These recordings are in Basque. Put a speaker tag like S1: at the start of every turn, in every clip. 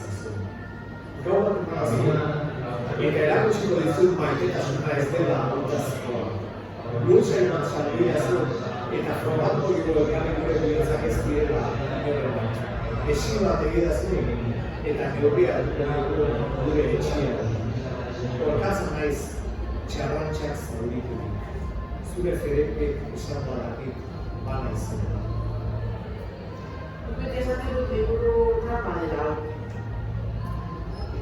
S1: zazu. Gau bat emazioa, eta erakutsiko dizut maitetasuna ez dela hautazkoa. Lurtzain bat salbidea zu, eta frogatuko dugu elkarren gure bihotzak ez direla horrela. Esi bat egidazu, eta neurria dugu gure etxia. Horkatzen naiz, txarrantxak zauriturik. Zure Fedepek esan badakit, bana izan da.
S2: Beti esaten dut liburu trapa dela.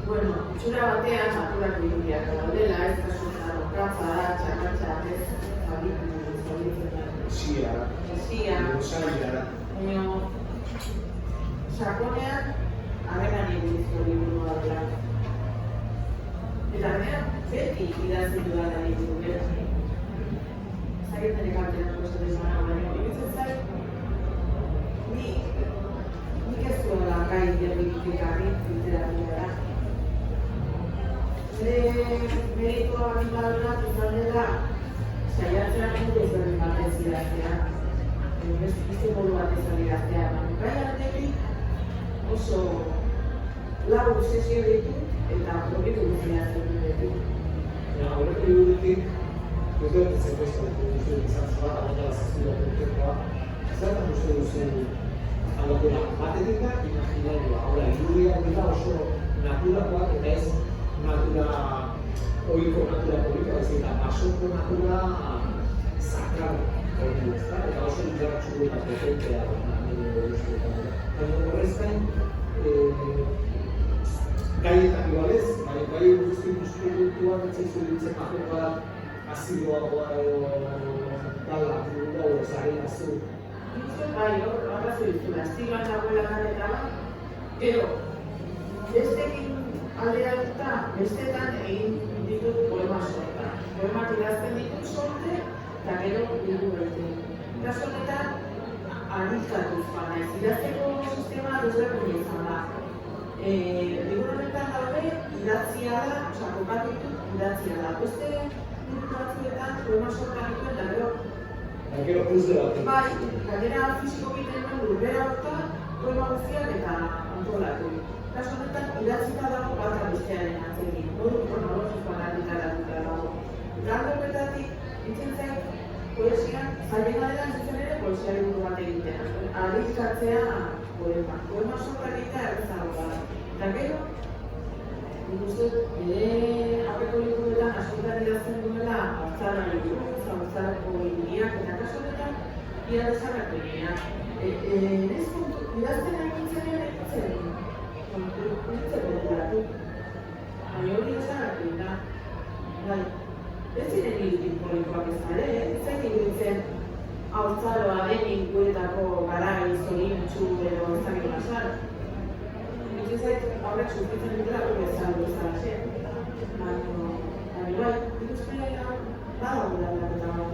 S2: Bueno, itxura batean naturak birubiak daudela, ez da zuzaren okatza, txarrantxa, ez zauritzen da. Esia.
S1: Lusaila.
S2: Baina, sakonean, harreman egizko liburua dela. Eta harrean, beti idazten dudala liburu bera. Zagetan ekartean kostatzen zara, baina iruditzen zait, nik ez duela gai derbitik ekarri literaturara. Meritoa bat inbadunak izan dela, saiatzean gure ezberdin batez idaztea. Beste modu bat ezan idaztea, baina gai hartetik oso lau sesio ditut eta probitu guztiatzen ditut.
S1: Horrek iruditik, ez dut ez ekuesta duzu izan bat, agotala zazpila dutekoa, zertan uste duzu alokera matetika, imaginarioa. Hora, irudia dira oso naturakoak eta ez natura, ohiko natura polita, ez eta basoko natura sakral hori ezta, eta oso literatxu eta potentea nire guztietan. Baina horrez gain, gaietan igualez, bai guzti produktuak etzaizu ditzen maten bat azidoagoa edo dala, edo zaren azu.
S2: Bai, horrazu ditzula, estiloan dagoela ganetara, gero, bestekin alderatuta, bestetan egin ditut poema sorta. Poemak idazten ditut sorte, eta gero bildu behiten. Eta sortetan, aditzatuz banaiz. Idazteko sistema desberdin izan da. Liburu honetan daude, idatzia da, kokatu ditut, idatzia da. Beste liburu batzuetan, poema sorta ditut, eta gero,
S1: Gero puzle bat.
S2: bai, gainera fisiko egiten duen lurbera horta, poema guztiak eta antolatu. Kasu honetan, idatzita dago bata bestearen atzekin, modu kronologikoan argitaratuta dago. Eta horretatik, ditzen zait, poesian, zailena dela zuzen ere poesia liburu bat egitea. Adizkatzea poema. Poema sorta egitea errezago da. Eta gero, nik uste, aurreko liburuetan askotan idazten duela Haurtzara liburu, Haurtzarako irudiak, eta kasu honetan, ia desarrako irudiak. Ez kontu, idazten egintzen ere egitzen, nintzen beteratu. Baina hori desarrako da. Bai, ez ziren irudik politikoak ez ere, ez zen iruditzen haurtzaroa denik guetako garai, zorintxu edo ez dakit basar. Nik zait horrek sufritzen dutela gure ezaldu ez da zen. Baina bai, ikustea badago da aldaketa bat.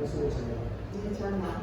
S1: Ez dugu zen.
S2: Nik etxan da.